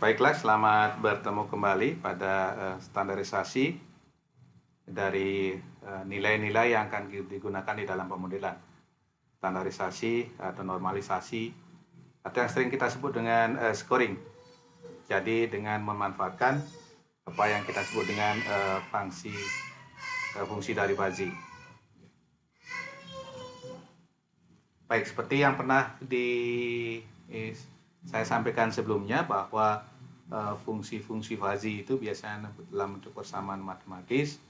Baiklah, selamat bertemu kembali pada standarisasi dari nilai-nilai yang akan digunakan di dalam pemodelan. Standarisasi atau normalisasi atau yang sering kita sebut dengan scoring. Jadi dengan memanfaatkan apa yang kita sebut dengan fungsi dari Fuzzy. Baik, seperti yang pernah saya sampaikan sebelumnya bahwa fungsi-fungsi Fuzzy itu biasanya dalam bentuk persamaan matematis,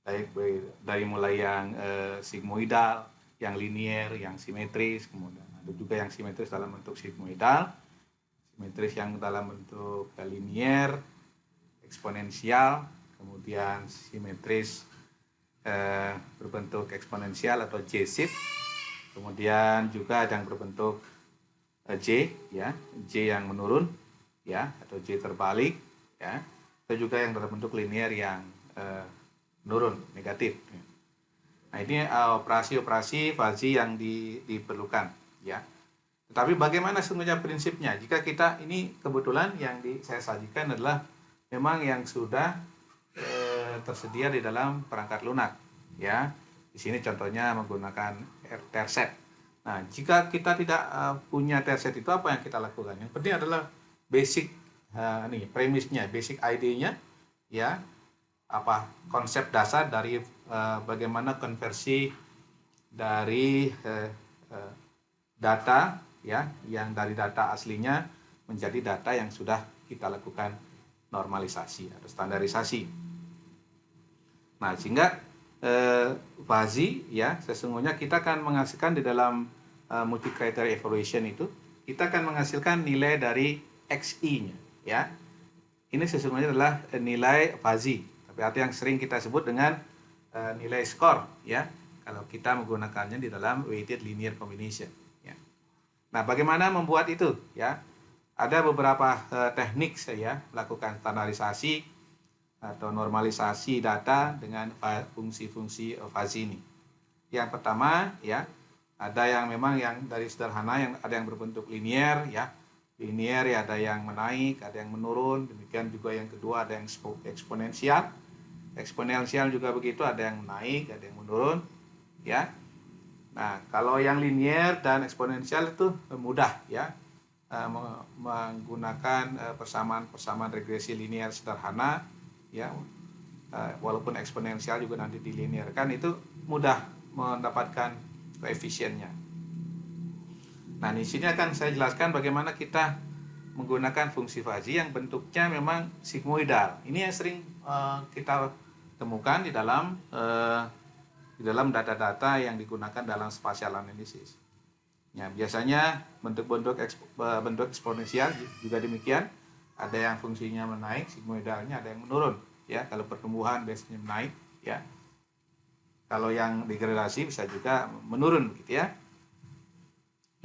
baik dari mulai yang sigmoidal, yang linier, yang simetris, kemudian ada juga yang simetris dalam bentuk sigmoidal, simetris yang dalam bentuk linier, eksponensial, kemudian simetris berbentuk eksponensial atau J-ship, kemudian juga ada yang berbentuk J, ya, J yang menurun, ya, atau J terbalik, ya, atau juga yang dalam bentuk linier yang menurun, negatif. Nah, ini operasi-operasi Fuzzy yang diperlukan, ya. Tetapi bagaimana sebenarnya prinsipnya? Jika kita ini kebetulan yang saya sajikan adalah memang yang sudah tersedia di dalam perangkat lunak, ya. Di sini contohnya menggunakan terset. Nah, jika kita tidak punya terset itu apa yang kita lakukan? Yang penting adalah basic premisnya, basic idenya, ya, apa konsep dasar dari bagaimana konversi dari data, ya, yang dari data aslinya menjadi data yang sudah kita lakukan normalisasi atau standarisasi. Nah, sehingga Fuzzy, ya, sesungguhnya kita akan menghasilkan di dalam multi criteria evaluation itu, kita akan menghasilkan nilai dari XI-nya, ya. Ini sesungguhnya adalah nilai Fuzzy, tapi arti yang sering kita sebut dengan nilai skor, ya, kalau kita menggunakannya di dalam weighted linear combination, ya. Nah, bagaimana membuat itu, ya? Ada beberapa teknik saya melakukan standarisasi atau normalisasi data dengan fungsi-fungsi Fuzzy ini. Yang pertama, ya, ada yang memang yang dari sederhana, yang ada yang berbentuk linier, ya. Linier, ya, ada yang menaik, ada yang menurun. Demikian juga yang kedua ada yang eksponensial. Eksponensial juga begitu, ada yang naik, ada yang menurun, ya. Nah, kalau yang linier dan eksponensial itu mudah, ya. Menggunakan persamaan regresi linier sederhana, ya, walaupun eksponensial juga nanti dilinearkan, itu mudah mendapatkan koefisiennya. Nah, di sini akan saya jelaskan bagaimana kita menggunakan fungsi Fuzzy yang bentuknya memang sigmoidal. Ini yang sering kita temukan di dalam data-data yang digunakan dalam spatial analysis. Ya, biasanya bentuk eksponensial juga demikian. Ada yang fungsinya menaik, sigmoidalnya, ada yang menurun, ya. Kalau pertumbuhan biasanya menaik, ya. Kalau yang degradasi bisa juga menurun, gitu, ya.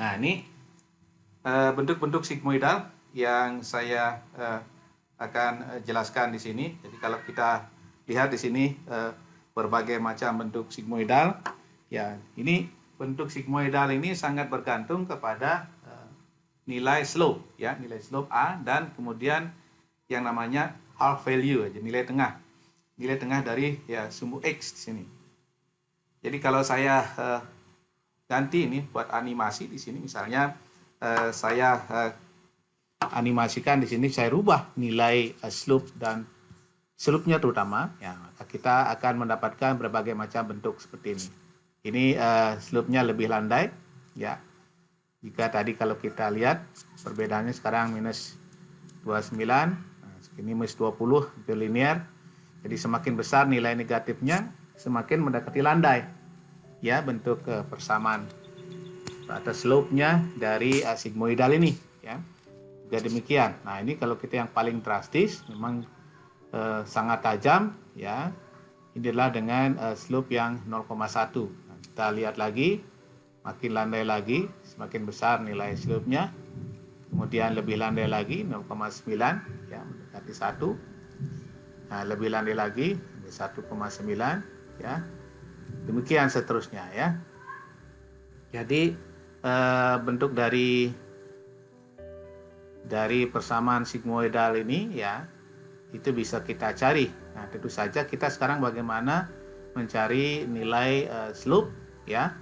Nah, ini bentuk-bentuk sigmoidal yang saya akan jelaskan di sini. Jadi kalau kita lihat di sini berbagai macam bentuk sigmoidal, ya, ini bentuk sigmoidal ini sangat bergantung kepada nilai slope, ya, nilai slope A, dan kemudian yang namanya half value, aja nilai tengah dari, ya, sumbu X di sini. Jadi kalau saya ganti ini buat animasi di sini, misalnya saya animasikan di sini, saya rubah nilai slope dan slope-nya terutama, ya, maka kita akan mendapatkan berbagai macam bentuk seperti ini. Ini slope-nya lebih landai, ya. Jika tadi kalau kita lihat perbedaannya sekarang minus 29, ini minus 20, itu linear. Jadi semakin besar nilai negatifnya, semakin mendekati landai, ya, bentuk persamaan atau slope-nya dari sigmoidal ini, ya. Juga demikian. Nah, ini kalau kita yang paling drastis memang sangat tajam, ya. Ini adalah dengan slope yang 0,1. Nah, kita lihat lagi, makin landai lagi, semakin besar nilai slope-nya. Kemudian lebih landai lagi, 0,9, ya, mendekati 1. Nah, lebih landai lagi, 1,9, ya. Demikian seterusnya, ya. Jadi bentuk dari dari persamaan sigmoidal ini ya, itu bisa kita cari. Nah, tentu saja kita sekarang bagaimana mencari nilai slope ya,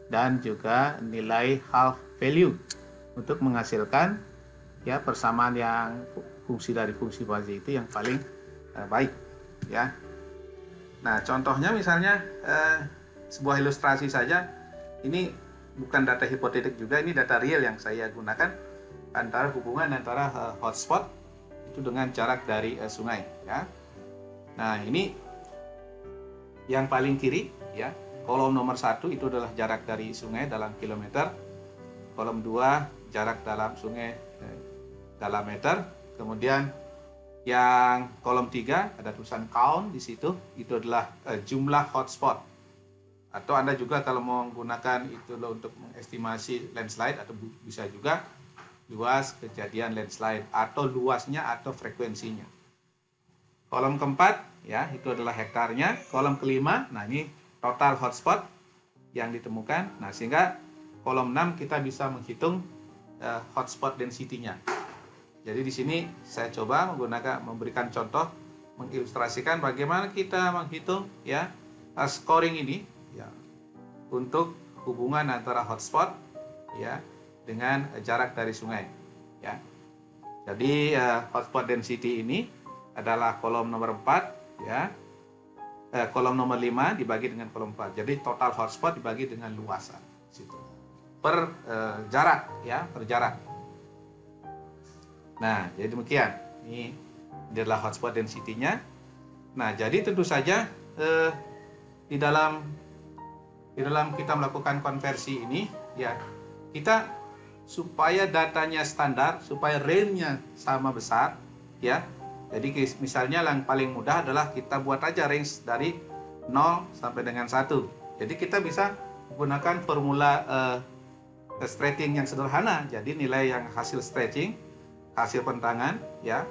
dan juga nilai half value untuk menghasilkan ya persamaan yang fungsi dari fungsi bazi itu yang paling baik ya. Nah, contohnya misalnya sebuah ilustrasi saja. Ini bukan data hipotetik juga, ini data real yang saya gunakan antara hubungan antara hotspot itu dengan jarak dari sungai ya. Nah, ini yang paling kiri ya, kolom nomor 1 itu adalah jarak dari sungai dalam kilometer, kolom 2 jarak dalam sungai dalam meter, kemudian yang kolom 3 ada tulisan count di situ, itu adalah jumlah hotspot. Atau Anda juga kalau mau menggunakan itu untuk mengestimasi landslide, atau bisa juga luas kejadian landslide, atau luasnya atau frekuensinya. Kolom keempat ya, itu adalah hektarnya. Kolom kelima, nah ini total hotspot yang ditemukan. Nah, sehingga kolom 6 kita bisa menghitung hotspot density-nya. Jadi di sini saya coba memberikan contoh, mengilustrasikan bagaimana kita menghitung ya scoring ini ya, untuk hubungan antara hotspot ya dengan jarak dari sungai ya. Jadi hotspot density ini adalah kolom nomor 4 ya. Kolom nomor 5 dibagi dengan kolom 4. Jadi total hotspot dibagi dengan luasan situ. Per jarak ya, per jarak. Nah, jadi demikian. Ini adalah hotspot density-nya. Nah, jadi tentu saja di dalam kita melakukan konversi ini ya, kita supaya datanya standar, supaya range-nya sama besar ya. Jadi misalnya yang paling mudah adalah kita buat aja range dari 0 sampai dengan 1. Jadi kita bisa menggunakan formula stretching yang sederhana. Jadi nilai yang hasil stretching, hasil pentangan ya,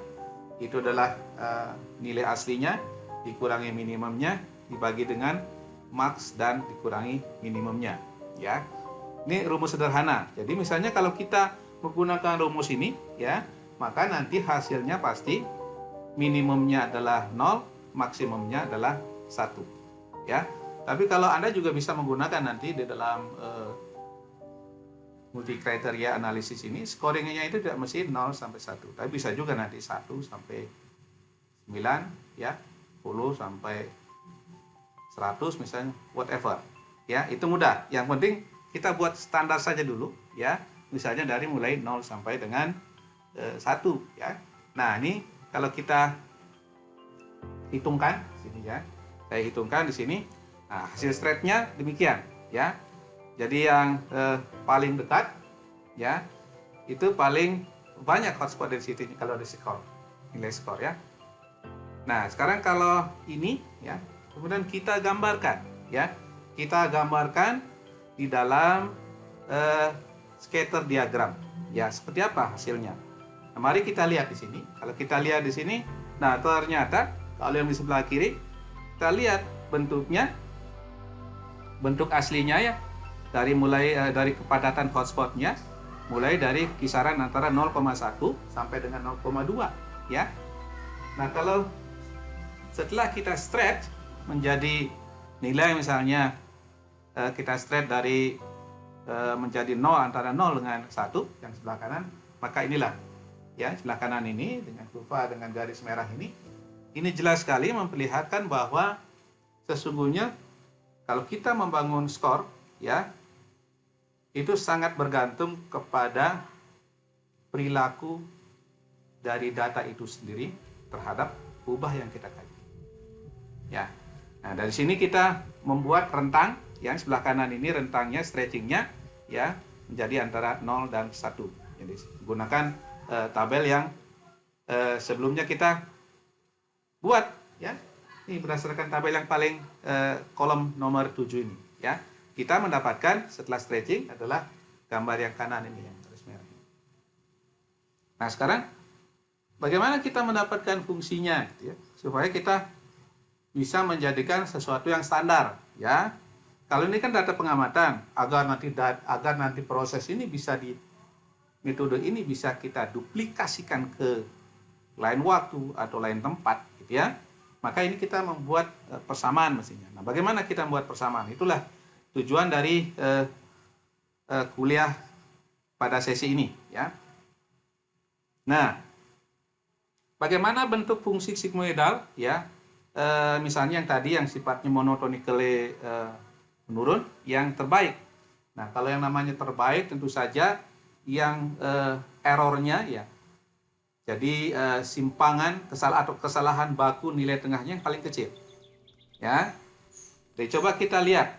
itu adalah nilai aslinya dikurangi minimumnya dibagi dengan max dan dikurangi minimumnya ya. Ini rumus sederhana. Jadi misalnya kalau kita menggunakan rumus ini ya, maka nanti hasilnya pasti minimumnya adalah 0, maksimumnya adalah 1 ya. Tapi kalau Anda juga bisa menggunakan nanti di dalam multi kriteria analisis ini, scoringnya itu tidak mesti 0 sampai 1, tapi bisa juga nanti 1 sampai 9 ya, 10 sampai 100 misalnya, whatever ya, itu mudah. Yang penting kita buat standar saja dulu ya, misalnya dari mulai 0 sampai dengan 1 ya. Nah, ini kalau kita hitungkan sini ya, saya hitungkan di sini. Nah, hasil straight-nya demikian ya. Jadi yang paling dekat ya, itu paling banyak hotspot density kalau di skor, nilai skor ya. Nah, sekarang kalau ini ya, kemudian kita gambarkan ya, kita gambarkan di dalam scatter diagram ya, seperti apa hasilnya. Nah, mari kita lihat di sini. Kalau kita lihat di sini, nah ternyata kalau yang di sebelah kiri kita lihat bentuknya, bentuk aslinya ya, dari dari kepadatan hotspotnya mulai dari kisaran antara 0,1 sampai dengan 0,2 ya. Nah, kalau setelah kita stretch menjadi nilai, misalnya kita stretch dari menjadi 0, antara 0 dengan 1 yang sebelah kanan, maka inilah ya, sebelah kanan ini dengan kurva dengan garis merah ini jelas sekali memperlihatkan bahwa sesungguhnya kalau kita membangun skor ya, itu sangat bergantung kepada perilaku dari data itu sendiri terhadap ubah yang kita kaji ya. Nah, dari sini kita membuat rentang yang sebelah kanan ini, rentangnya stretchingnya ya menjadi antara 0 dan 1. Jadi gunakan tabel yang sebelumnya kita buat ya. Ini berdasarkan tabel yang paling kolom nomor 7 ini ya. Kita mendapatkan setelah stretching adalah gambar yang kanan ini yang garis merah. Nah, sekarang bagaimana kita mendapatkan fungsinya gitu ya, supaya kita bisa menjadikan sesuatu yang standar ya. Kalau ini kan data pengamatan, agar nanti proses ini bisa metode ini bisa kita duplikasikan ke lain waktu atau lain tempat, gitu ya, maka ini kita membuat persamaan mestinya. Nah, bagaimana kita membuat persamaan? Itulah tujuan dari kuliah pada sesi ini, ya. Nah, bagaimana bentuk fungsi sigmoidal, ya? Misalnya yang tadi yang sifatnya monotonically menurun, yang terbaik. Nah, kalau yang namanya terbaik tentu saja yang errornya, ya, jadi simpangan atau kesalahan baku nilai tengahnya yang paling kecil, ya. Jadi coba kita lihat.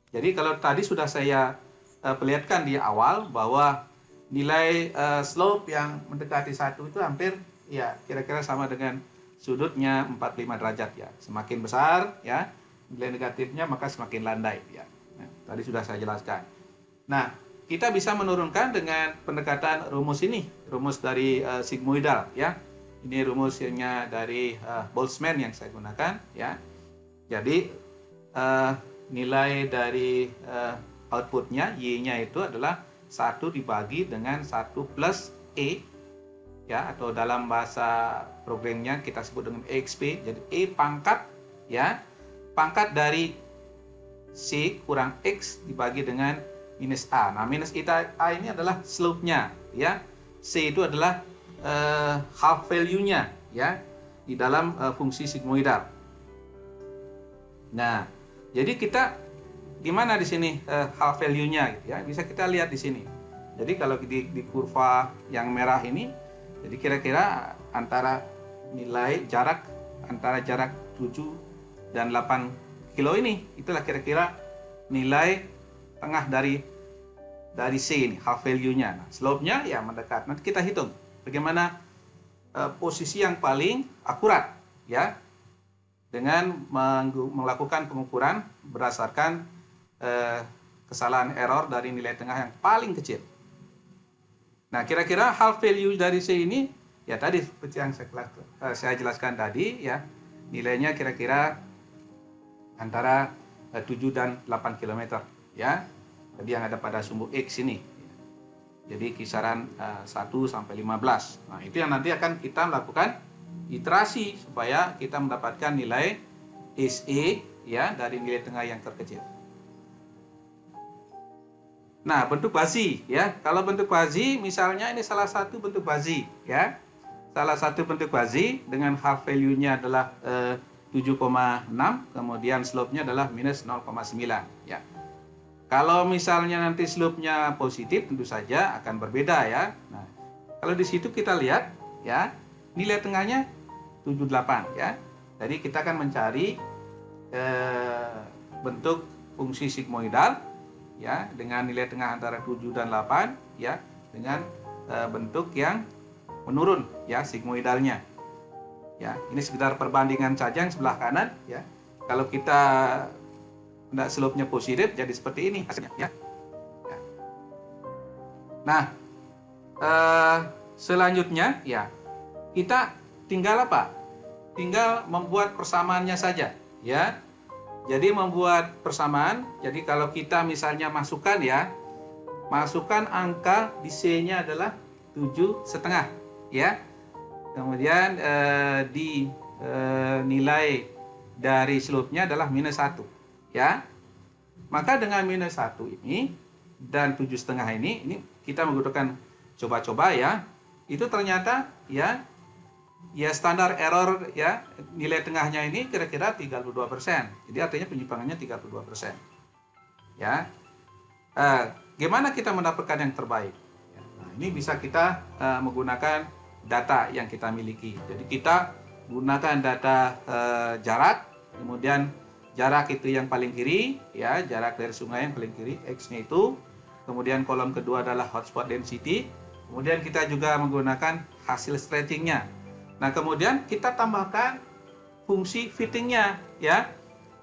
Jadi kalau tadi sudah saya perlihatkan di awal bahwa nilai slope yang mendekati 1 itu hampir, ya, kira-kira sama dengan sudutnya 45 derajat, ya. Semakin besar, ya, nilai negatifnya maka semakin landai, ya. Nah, tadi sudah saya jelaskan. Nah, kita bisa menurunkan dengan pendekatan rumus ini, rumus dari sigmoidal, ya. Ini rumusnya dari Boltzmann yang saya gunakan, ya. Jadi nilai dari outputnya, Y-nya itu adalah 1 dibagi dengan 1 plus E, ya, atau dalam bahasa programnya kita sebut dengan EXP. Jadi E pangkat, ya, pangkat dari C kurang X dibagi dengan minus A. Nah, minus A ini adalah slope-nya, ya. C itu adalah half value-nya, ya, di dalam fungsi sigmoidal. Nah, jadi kita di mana di sini half value-nya, gitu, ya. Bisa kita lihat di sini. Jadi kalau di kurva yang merah ini, jadi kira-kira antara nilai jarak antara jarak 7 dan 8 kilo ini, itulah kira-kira nilai tengah dari C ini, half value-nya. Nah, slope-nya ya mendekat. Nanti kita hitung bagaimana posisi yang paling akurat, ya, dengan melakukan pengukuran berdasarkan kesalahan error dari nilai tengah yang paling kecil. Nah, kira-kira half value dari C ini, ya tadi seperti yang saya jelaskan tadi, ya, nilainya kira-kira antara 7 dan 8 km, ya. Jadi yang ada pada sumbu X ini. Jadi kisaran 1 sampai 15. Nah, itu yang nanti akan kita melakukan iterasi supaya kita mendapatkan nilai SE, ya, dari nilai tengah yang terkecil. Nah, bentuk bazi, ya. Kalau bentuk bazi, misalnya ini salah satu bentuk bazi, ya. Salah satu bentuk bazi dengan half value-nya adalah 7,6, kemudian slope-nya adalah minus 0,9, ya. Kalau misalnya nanti slope-nya positif, tentu saja akan berbeda, ya. Nah, kalau di situ kita lihat, ya, nilai tengahnya 78, ya. Jadi kita akan mencari bentuk fungsi sigmoidal, ya, dengan nilai tengah antara 7 dan 8, ya, dengan bentuk yang menurun, ya, sigmoidalnya. Ya, ini sekedar perbandingan saja yang sebelah kanan, ya. Kalau kita slope-nya positif jadi seperti ini hasilnya, ya. Nah, selanjutnya, ya, kita tinggal apa? Tinggal membuat persamaannya saja, ya. Jadi membuat persamaan. Jadi kalau kita misalnya masukkan, ya, masukkan angka di C-nya adalah 7,5, ya. Kemudian di nilai dari slope-nya adalah minus 1, ya. Maka dengan minus 1 ini dan 7,5 ini kita menggunakan coba-coba, ya. Itu ternyata, ya, standar error, ya, nilai tengahnya ini kira-kira 32%. Jadi artinya penyimpangannya 32%. Ya. Gimana kita mendapatkan yang terbaik? Ya, nah, ini bisa kita menggunakan data yang kita miliki. Jadi kita gunakan data jarak, kemudian jarak itu yang paling kiri, ya, jarak dari sungai yang paling kiri, X-nya itu. Kemudian kolom kedua adalah hotspot density. Kemudian kita juga menggunakan hasil stretching-nya. Nah, kemudian kita tambahkan fungsi fitting-nya, ya,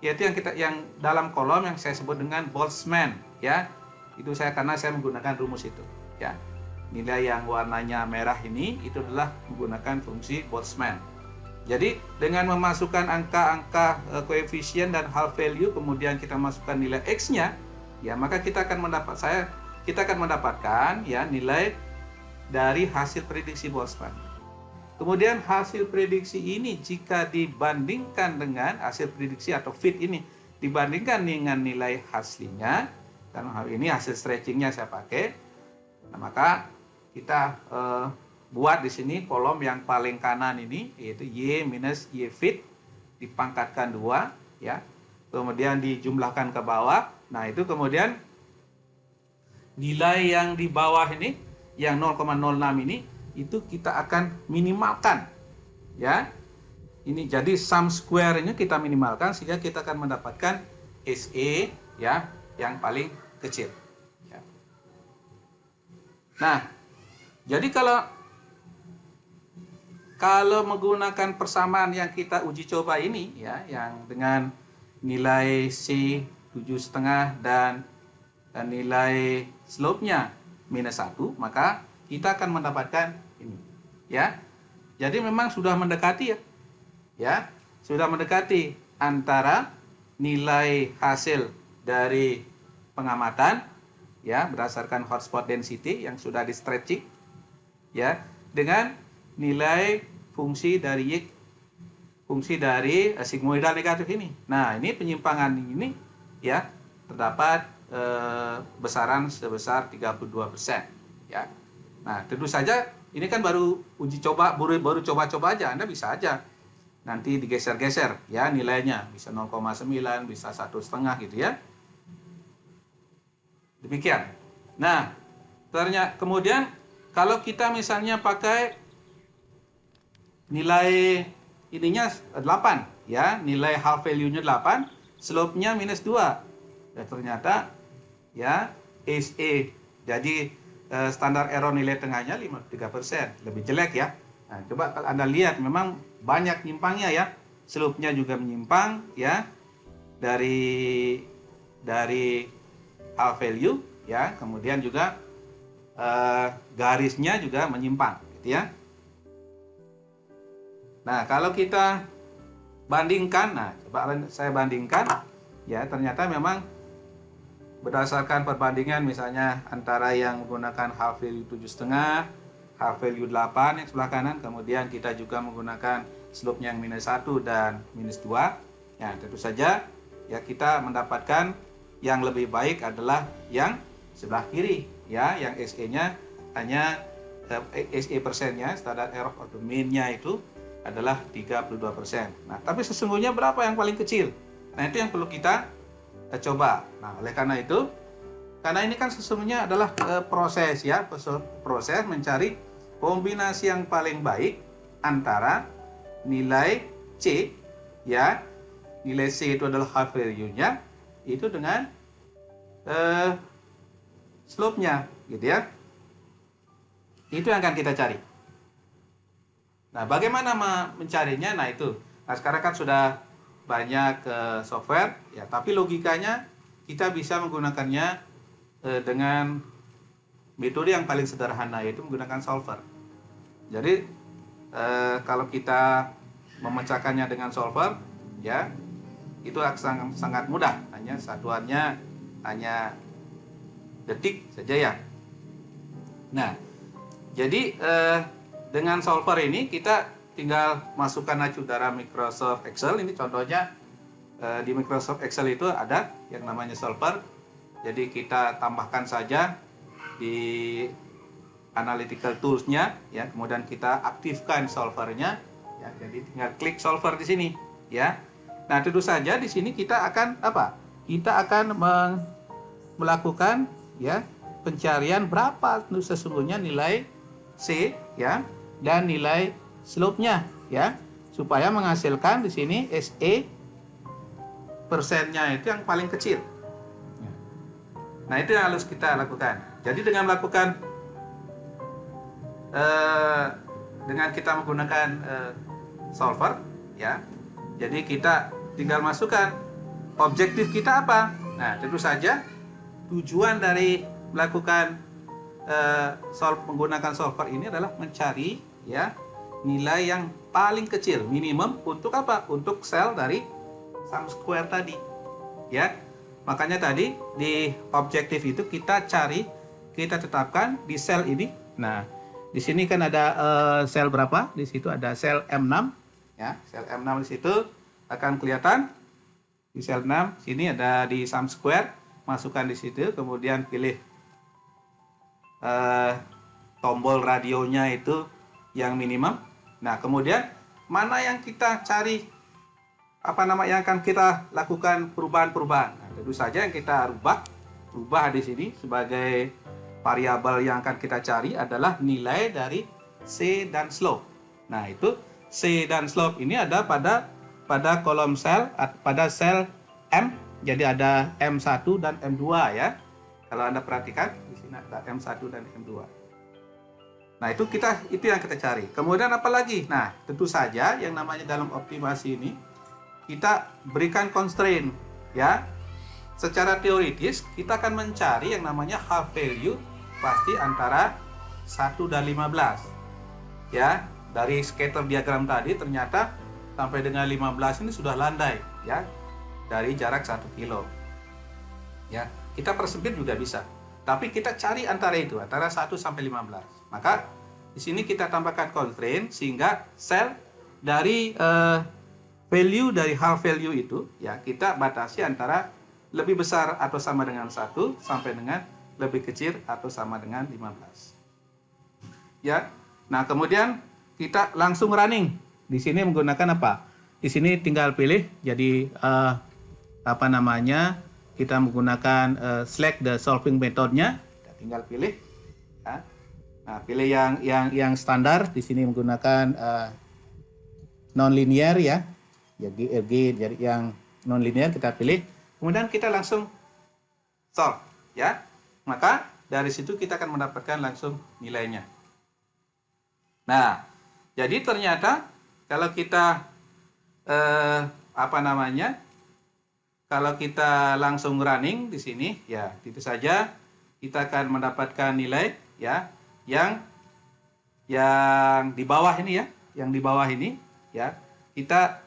yaitu yang dalam kolom yang saya sebut dengan Boltzmann, ya. Itu karena saya menggunakan rumus itu, ya. Nilai yang warnanya merah ini itu adalah menggunakan fungsi Boltzmann. Jadi dengan memasukkan angka-angka koefisien dan half value, kemudian kita masukkan nilai X-nya, ya, maka kita akan mendapatkan, ya, nilai dari hasil prediksi Boltzmann. Kemudian hasil prediksi ini jika dibandingkan dengan hasil prediksi atau fit ini dibandingkan dengan nilai aslinya, karena hal ini hasil stretchingnya saya pakai, nah, maka kita buat di sini kolom yang paling kanan ini yaitu Y minus Y fit dipangkatkan 2 ya, kemudian dijumlahkan ke bawah. Nah itu kemudian nilai yang di bawah ini yang 0,06 ini itu kita akan minimalkan ya. Ini jadi sum square nya kita minimalkan sehingga kita akan mendapatkan SE ya yang paling kecil ya. Nah jadi kalau menggunakan persamaan yang kita uji coba ini ya, yang dengan nilai C 7,5 dan nilai slope-nya -1, maka kita akan mendapatkan ini ya. Jadi memang sudah mendekati ya, sudah mendekati antara nilai hasil dari pengamatan ya berdasarkan hotspot density yang sudah di stretching ya dengan nilai fungsi dari sigmoidal negatif ini. Nah, ini penyimpangan ini ya terdapat besaran sebesar 32% ya. Nah, tentu saja ini kan baru uji coba, baru coba-coba aja. Anda bisa aja nanti digeser-geser ya nilainya, bisa 0,9, bisa 1,5 gitu ya. Demikian. Nah, ternyata kemudian kalau kita misalnya pakai nilai ininya 8 ya, nilai half value-nya 8, slope-nya -2. Ya, ternyata ya SE jadi standar error nilai tengahnya 53%, lebih jelek ya. Nah, coba kalau Anda lihat memang banyak nyimpangnya ya. Slope-nya juga menyimpang ya dari half value ya, kemudian juga garisnya juga menyimpang gitu ya. Nah, kalau kita bandingkan, nah coba saya bandingkan ya, ternyata memang berdasarkan perbandingan misalnya antara yang menggunakan half value 7,5, half value 8 yang sebelah kanan, kemudian kita juga menggunakan slope-nya yang -1 dan -2. Ya, tentu saja ya kita mendapatkan yang lebih baik adalah yang sebelah kiri ya, yang SE-nya hanya SE persennya, standar error of the mean-nya itu adalah 32%. Nah, tapi sesungguhnya berapa yang paling kecil? Nah, itu yang perlu kita coba. Nah, oleh karena itu, karena ini kan sesungguhnya adalah proses ya, proses mencari kombinasi yang paling baik antara nilai C ya, nilai C itu adalah half value-nya itu dengan slope-nya gitu ya. Itu yang akan kita cari. Nah, bagaimana mencarinya? Nah, itu. Nah, sekarang kan sudah banyak software ya, tapi logikanya kita bisa menggunakannya dengan metode yang paling sederhana, yaitu menggunakan solver. Jadi kalau kita memecahkannya dengan solver ya, itu sangat mudah, hanya satuannya hanya detik saja ya. Nah, jadi dengan solver ini kita tinggal masukkan aja dalam Microsoft Excel. Ini contohnya di Microsoft Excel itu ada yang namanya solver. Jadi kita tambahkan saja di analytical tools-nya ya, kemudian kita aktifkan solvernya ya. Jadi tinggal klik solver di sini ya. Nah, tentu saja di sini kita akan apa? Kita akan melakukan ya pencarian berapa sesungguhnya nilai C ya dan nilai slope-nya ya, supaya menghasilkan di sini SE persennya itu yang paling kecil. Nah, itu yang harus kita lakukan. Jadi dengan melakukan dengan kita menggunakan solver ya, jadi kita tinggal masukkan objektif kita apa. Nah, tentu saja tujuan dari melakukan menggunakan solver ini adalah mencari ya nilai yang paling kecil minimum untuk apa? Untuk sel dari sum square tadi ya. Makanya tadi di objektif itu kita tetapkan di sel ini. Nah, Di sini kan ada sel berapa? Di situ ada sel M6 ya. Sel M6 di situ akan kelihatan di sel 6. Sini ada di sum square, masukkan di situ, kemudian pilih tombol radionya itu yang minimum. Nah, kemudian mana yang kita cari, yang akan kita lakukan perubahan-perubahan. Nah, tentu saja yang kita rubah di sini sebagai variabel yang akan kita cari adalah nilai dari C dan slope. Nah, itu C dan slope ini ada pada kolom sel, pada sel M. Jadi ada M1 dan M2 ya. Kalau Anda perhatikan di sini ada M1 dan M2. Nah, itu yang kita cari. Kemudian apa lagi? Nah, tentu saja yang namanya dalam optimasi ini kita berikan constraint ya. Secara teoritis kita akan mencari yang namanya half value pasti antara 1 dan 15. Ya, dari scatter diagram tadi ternyata sampai dengan 15 ini sudah landai ya. Dari jarak 1 kilo. Ya, kita persempit juga bisa. Tapi kita cari antara 1 sampai 15. Maka di sini kita tambahkan constraint sehingga sel dari value dari half value itu ya kita batasi antara lebih besar atau sama dengan 1 sampai dengan lebih kecil atau sama dengan 15. Ya. Nah, kemudian kita langsung running. Di sini menggunakan apa? Di sini tinggal pilih jadi kita menggunakan select the solving methodnya. Kita tinggal pilih ya. Nah, pilih yang standar. Di sini menggunakan non-linear ya. Jadi yang non-linear kita pilih, kemudian kita langsung solve ya. Maka dari situ kita akan mendapatkan langsung nilainya. Nah, jadi ternyata kalau kita kalau kita langsung running di sini ya, itu saja kita akan mendapatkan nilai ya yang di bawah ini ya, kita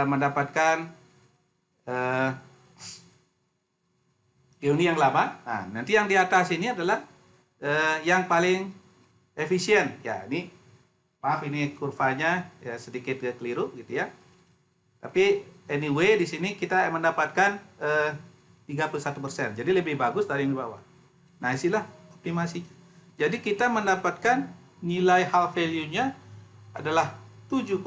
mendapatkan ini yang lama. Nah, nanti yang di atas ini adalah yang paling efisien ya. Ini maaf, ini kurvanya ya sedikit keliru gitu ya. Tapi anyway di sini kita mendapatkan 31%. Jadi lebih bagus dari yang di bawah. Nah, istilah optimasi. Jadi kita mendapatkan nilai half value-nya adalah 7,6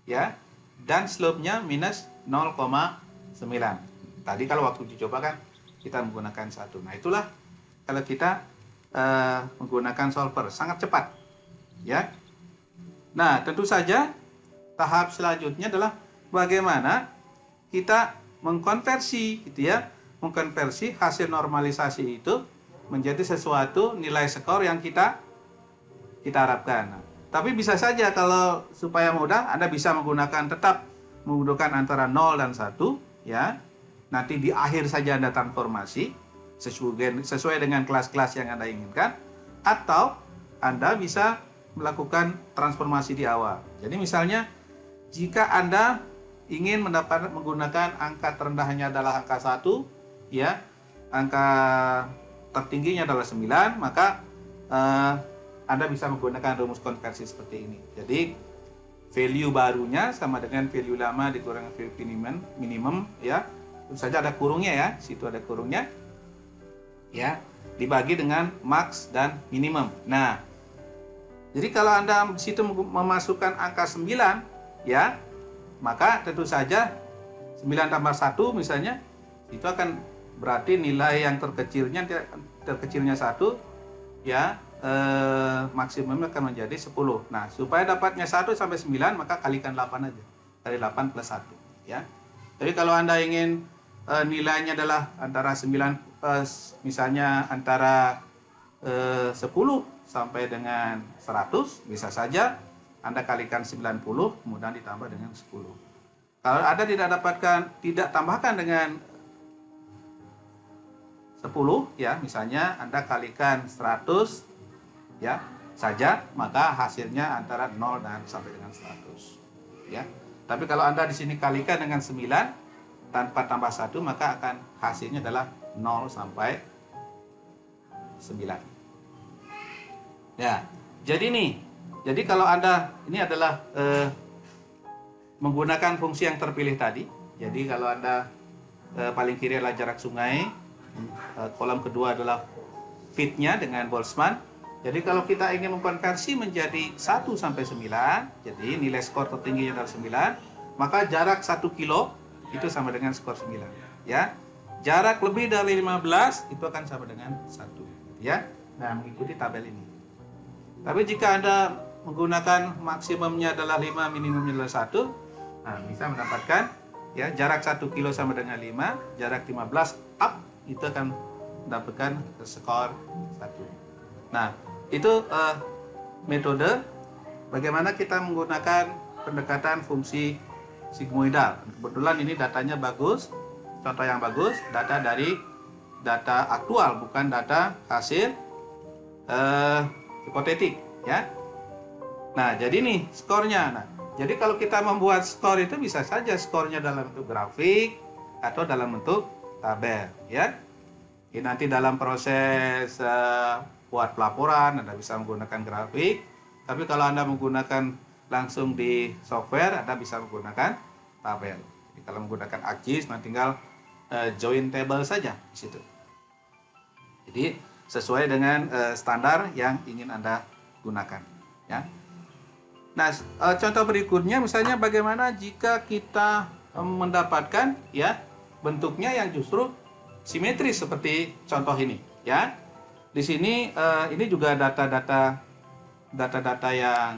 ya, dan slope-nya minus 0,9. Tadi kalau waktu dicoba kan kita menggunakan 1. Nah, itulah kalau kita menggunakan solver sangat cepat ya. Nah, tentu saja tahap selanjutnya adalah bagaimana kita mengkonversi gitu ya, mengkonversi hasil normalisasi itu menjadi sesuatu nilai skor yang kita harapkan. Nah, tapi bisa saja kalau supaya mudah Anda bisa tetap menggunakan antara 0 dan 1 ya. Nanti di akhir saja Anda transformasi sesuai dengan kelas-kelas yang Anda inginkan, atau Anda bisa melakukan transformasi di awal. Jadi misalnya jika Anda ingin menggunakan angka terendahnya adalah angka 1 ya, angka tertingginya adalah 9, maka Anda bisa menggunakan rumus konversi seperti ini. Jadi value barunya sama dengan value lama dikurang value minimum ya. Tentu saja ada kurungnya ya, situ ada kurungnya ya, dibagi dengan max dan minimum. Nah, jadi kalau Anda di situ memasukkan angka 9 ya, maka tentu saja 9 tambah 1 misalnya itu akan berarti nilai yang terkecilnya 1 ya, maksimumnya akan menjadi 10. Nah, supaya dapatnya 1 sampai 9 maka kalikan 8 aja. Dari 8 plus 1 ya. Tapi kalau Anda ingin nilainya adalah antara 9 misalnya antara 10 sampai dengan 100, bisa saja Anda kalikan 90 kemudian ditambah dengan 10. Kalau Anda tidak tambahkan dengan 10 ya, misalnya Anda kalikan 100 ya saja, maka hasilnya antara 0 dan sampai dengan 100 ya. Tapi kalau Anda di sini kalikan dengan 9 tanpa tambah 1, maka akan hasilnya adalah 0 sampai 9. Ya, jadi nih, jadi kalau Anda ini adalah menggunakan fungsi yang terpilih tadi. Jadi kalau Anda paling kiri adalah jarak sungai, kolom kedua adalah feet-nya dengan Boltzmann. Jadi kalau kita ingin mengkonversi menjadi 1 sampai 9, jadi nilai skor tertingginya adalah 9, maka jarak 1 kilo itu sama dengan skor 9. Ya. Jarak lebih dari 15 itu akan sama dengan 1. Ya. Nah, mengikuti tabel ini. Tapi jika Anda menggunakan maksimumnya adalah 5, minimumnya adalah 1, nah, bisa mendapatkan ya jarak 1 kilo sama dengan 5, jarak 15 up itu akan mendapatkan skor 1. Nah, itu metode bagaimana kita menggunakan pendekatan fungsi sigmoidal. Kebetulan ini datanya bagus, contoh yang bagus, data dari data aktual, bukan data hasil hipotetik, ya. Nah, jadi nih skornya. Nah, jadi kalau kita membuat skor itu bisa saja skornya dalam bentuk grafik atau dalam bentuk tabel, ya. Ini nanti dalam proses buat pelaporan Anda bisa menggunakan grafik, tapi kalau Anda menggunakan langsung di software Anda bisa menggunakan tabel. Jadi kalau menggunakan ArcGIS nanti tinggal join table saja di situ. Jadi sesuai dengan standar yang ingin Anda gunakan, ya. Nah, contoh berikutnya misalnya bagaimana jika kita mendapatkan ya bentuknya yang justru simetris seperti contoh ini, ya. Di sini ini juga data-data yang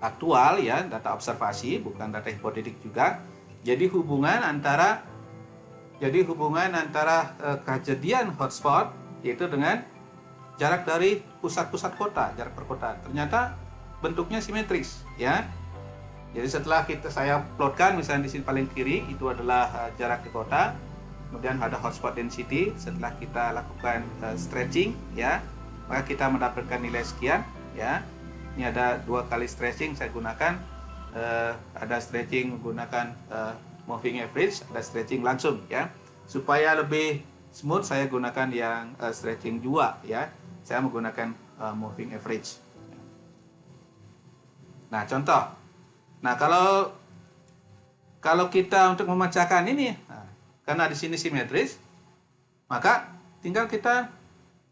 aktual, ya, data observasi, bukan data hipotetik juga. Jadi hubungan antara kejadian hotspot yaitu dengan jarak dari pusat-pusat kota, jarak perkotaan. Ternyata bentuknya simetris, ya. Jadi setelah saya plotkan, misalnya di sini paling kiri itu adalah jarak di kota, kemudian ada hotspot density. Setelah kita lakukan stretching, ya, maka kita mendapatkan nilai sekian, ya. Ini ada 2 kali stretching saya gunakan, ada stretching menggunakan moving average, ada stretching langsung, ya. Supaya lebih smooth saya gunakan yang stretching 2, ya. Saya menggunakan moving average. Nah, contoh. Nah, kalau kita untuk memecahkan ini, nah, karena di sini simetris, maka tinggal kita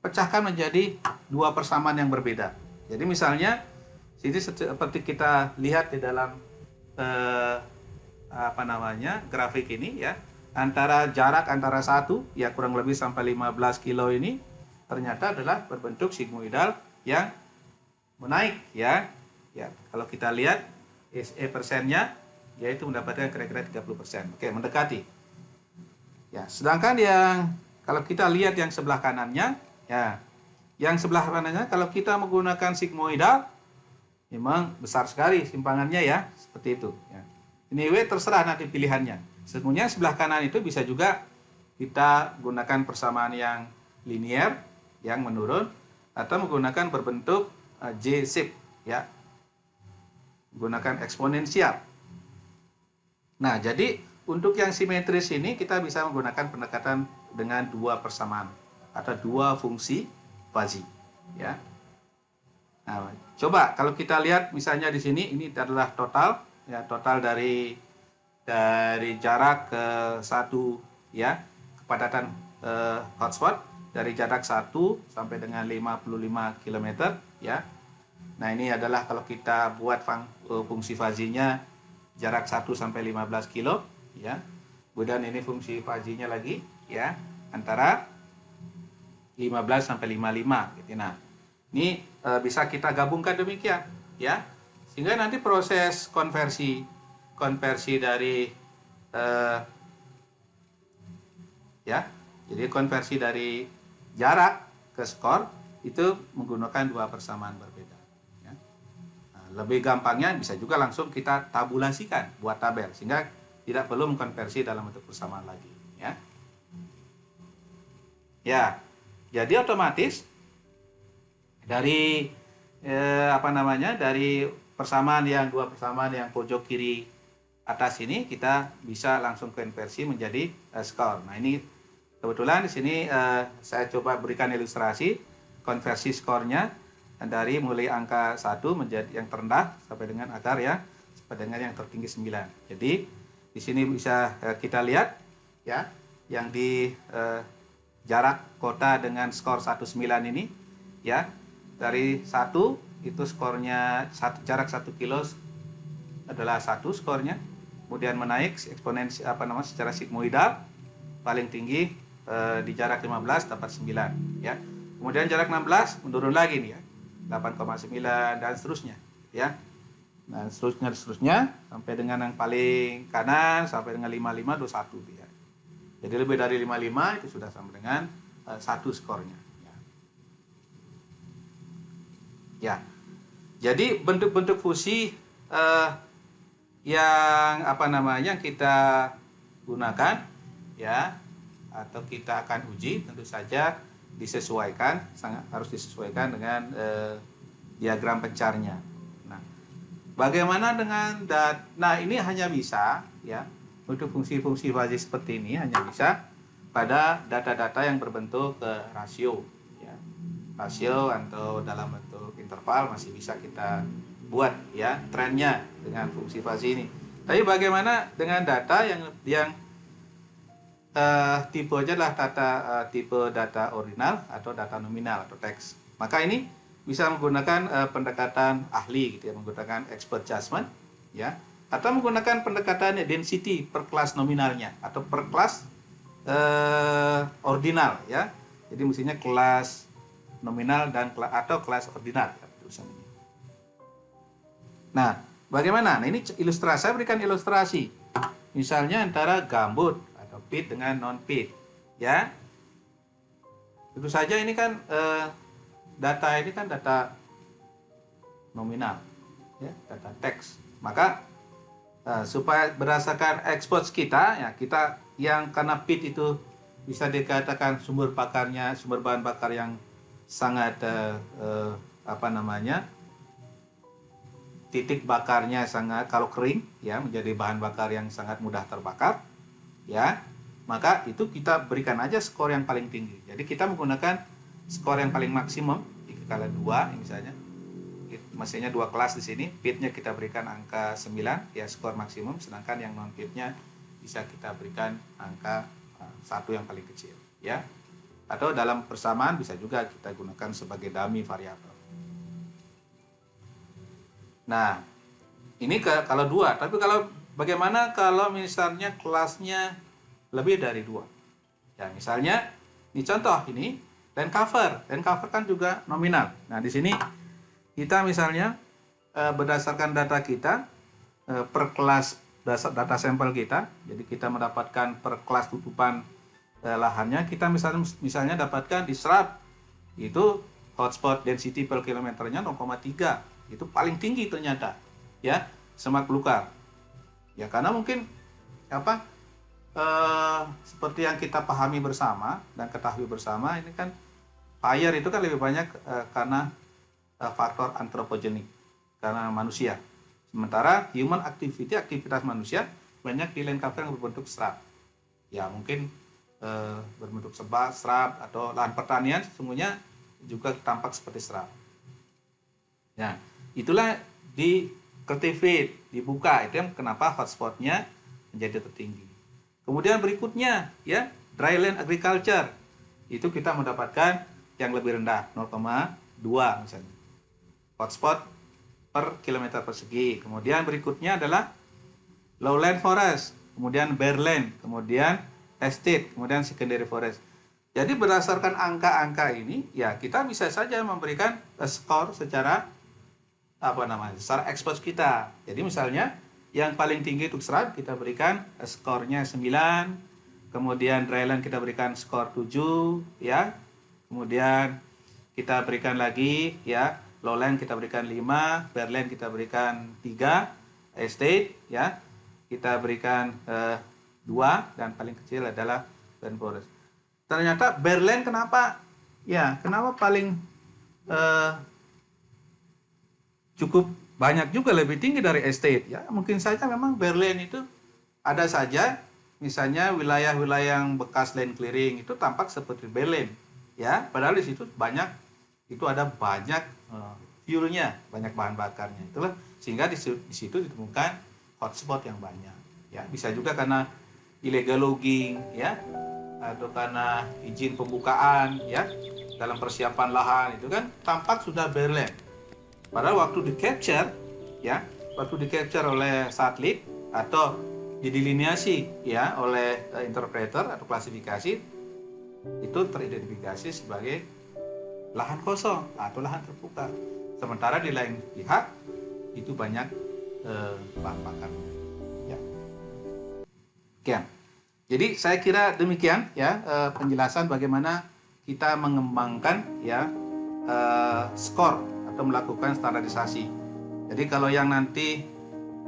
pecahkan menjadi 2 persamaan yang berbeda. Jadi misalnya sini seperti kita lihat di dalam grafik ini, ya, jarak antara satu, ya, kurang lebih sampai 15 kilo ini ternyata adalah berbentuk sigmoidal yang menaik, ya. Ya, kalau kita lihat SA persennya yaitu mendapatkan kira-kira 30%. Oke, mendekati. Ya, sedangkan kalau kita lihat yang sebelah kanannya, ya. Yang sebelah kanannya kalau kita menggunakan sigmoidal memang besar sekali simpangannya, ya, seperti itu, ya. Anyway, terserah nanti pilihannya. Sebenarnya sebelah kanan itu bisa juga kita gunakan persamaan yang linier, yang menurun, atau menggunakan berbentuk J-shape, ya, menggunakan eksponensial. Nah, jadi untuk yang simetris ini kita bisa menggunakan pendekatan dengan 2 persamaan atau 2 fungsi Fuzzy, ya. Nah, coba kalau kita lihat misalnya di sini ini adalah total, ya, total dari jarak ke 1, ya, kepadatan hotspot dari jarak 1 sampai dengan 55 km, ya. Nah, ini adalah kalau kita buat fungsi Fuzzy-nya jarak 1 sampai 15 kilo, ya. Kemudian ini fungsi Fuzzy-nya lagi, ya, antara 15 sampai 55 gitu. Nah, ini bisa kita gabungkan demikian, ya. Sehingga nanti proses konversi dari ya. Jadi konversi dari jarak ke skor itu menggunakan 2 persamaan berbeda, ya. Nah, lebih gampangnya bisa juga langsung kita tabulasikan buat tabel sehingga tidak perlu mengkonversi dalam bentuk persamaan lagi, ya. Ya. Jadi otomatis dari dari persamaan yang 2 persamaan yang pojok kiri atas ini kita bisa langsung konversi menjadi skor. Nah, ini kebetulan di sini saya coba berikan ilustrasi. konversi skornya dari mulai angka 1 menjadi yang terendah sampai dengan akar yang sampai dengan yang tertinggi 9. Jadi di sini bisa kita lihat ya, yang di jarak kota dengan skor 19 ini ya, dari 1 itu skornya jarak 1 kilo adalah 1 skornya, kemudian menaik eksponensi secara sigmoidal, paling tinggi di jarak 15 dapat 9 ya. Kemudian jarak 16 menurun lagi nih ya, 8,9 dan seterusnya ya. Nah, seterusnya sampai dengan yang paling kanan sampai dengan 55 21 ya. Jadi lebih dari 55 itu sudah sama dengan 1 skornya ya. Ya. Jadi bentuk-bentuk fusi yang kita gunakan ya, atau kita akan uji, tentu saja harus disesuaikan dengan diagram pencarnya. Nah, bagaimana dengan ini hanya bisa ya, untuk fungsi-fungsi fasi seperti ini hanya bisa pada data-data yang berbentuk rasio ya. Rasio atau dalam bentuk interval masih bisa kita buat ya trennya dengan fungsi fasi ini. Tapi bagaimana dengan data yang tipenya adalah tipe data ordinal atau data nominal atau teks. Maka ini bisa menggunakan pendekatan ahli gitu ya, menggunakan expert judgment ya, atau menggunakan pendekatan density per kelas nominalnya atau per kelas ordinal ya. Jadi mestinya kelas nominal atau kelas ordinal ya, Nah, bagaimana? Nah, ini ilustrasi, saya berikan ilustrasi. Misalnya antara gambut atau pit dengan non pit ya. Tentu saja ini kan data nominal ya, data teks. Maka supaya berdasarkan exports kita ya, kita yang karena pit itu bisa dikatakan sumber bahan bakar yang sangat titik bakarnya sangat, kalau kering ya, menjadi bahan bakar yang sangat mudah terbakar ya, maka itu kita berikan aja skor yang paling tinggi. Jadi kita menggunakan skor yang paling maksimum 3x2 misalnya, maksudnya 2 kelas di sini, pitnya kita berikan angka 9 ya, skor maksimum, sedangkan yang non pitnya bisa kita berikan angka 1 yang paling kecil ya. Atau dalam persamaan bisa juga kita gunakan sebagai dummy variabel. Nah, ini kalau 2, tapi bagaimana kalau misalnya kelasnya lebih dari 2? Ya, misalnya ini contoh ini land cover kan juga nominal. Nah, di sini kita misalnya berdasarkan data kita per kelas data sampel kita, jadi kita mendapatkan per kelas tutupan lahannya, kita misalnya dapatkan di Serap itu hotspot density per kilometernya 0,3. Itu paling tinggi ternyata ya, semak belukar ya, karena mungkin seperti yang kita pahami bersama dan ketahui bersama, ini kan fire itu kan lebih banyak karena faktor antropogenik, karena manusia, sementara human activity, aktivitas manusia banyak di land cover yang berbentuk serap ya, mungkin berbentuk serap atau lahan pertanian sesungguhnya juga tampak seperti serap. Nah, itulah di cultivate, dibuka, itu yang kenapa hotspotnya menjadi tertinggi. Kemudian berikutnya ya, dryland agriculture, itu kita mendapatkan yang lebih rendah 0,2 misalnya hotspot per kilometer persegi. Kemudian berikutnya adalah lowland forest, kemudian bareland, kemudian estate, kemudian secondary forest. Jadi berdasarkan angka-angka ini ya, kita bisa saja memberikan skor secara secara expose kita. Jadi misalnya yang paling tinggi untuk serat kita berikan skornya 9, kemudian dryland kita berikan skor 7 ya. Kemudian kita berikan lagi ya, lowland kita berikan 5, bareland kita berikan 3, estate ya kita berikan 2, dan paling kecil adalah land forest. Ternyata bareland kenapa paling cukup banyak juga, lebih tinggi dari estate ya. Mungkin saja memang bareland itu ada saja misalnya wilayah-wilayah yang bekas land clearing itu tampak seperti bareland ya, padahal di situ banyak itu ada banyak fuelnya, banyak bahan bakarnya. Itulah sehingga di situ ditemukan hotspot yang banyak. Ya, bisa juga karena illegal logging, ya, atau karena izin pembukaan, ya, dalam persiapan lahan itu kan tampak sudah barren. Padahal waktu di capture, ya, waktu di capture oleh satelit atau didelineasi, ya, oleh interpreter atau klasifikasi, itu teridentifikasi sebagai lahan kosong atau lahan terbuka. Sementara di lain pihak itu banyak bahan bakarnya. Ya. Oke. Jadi saya kira demikian, ya, penjelasan bagaimana kita mengembangkan, ya, skor atau melakukan standarisasi. Jadi kalau yang nanti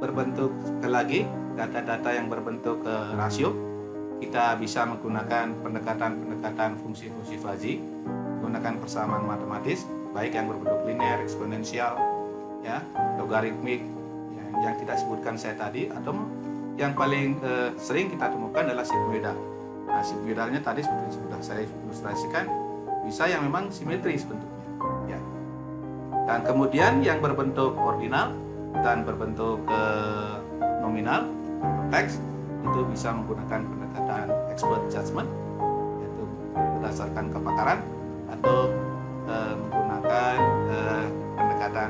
berbentuk lagi data-data yang berbentuk rasio, kita bisa menggunakan pendekatan fungsi-fungsi fuzzy, menggunakan persamaan matematis, baik yang berbentuk linear, eksponensial, ya, logaritmik, yang tidak sebutkan saya tadi, atau yang paling sering kita temukan adalah sigmoidal. Nah, sigmoidalnya tadi seperti sudah saya ilustrasikan, bisa yang memang simetris bentuknya, ya. Dan kemudian yang berbentuk ordinal dan berbentuk nominal atau teks, itu bisa menggunakan pendekatan expert judgment, yaitu berdasarkan kepakaran, atau menggunakan pendekatan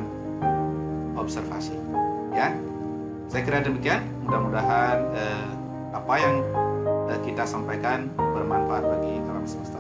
observasi, ya. Saya kira demikian. Mudah-mudahan apa yang kita sampaikan bermanfaat bagi alam semesta.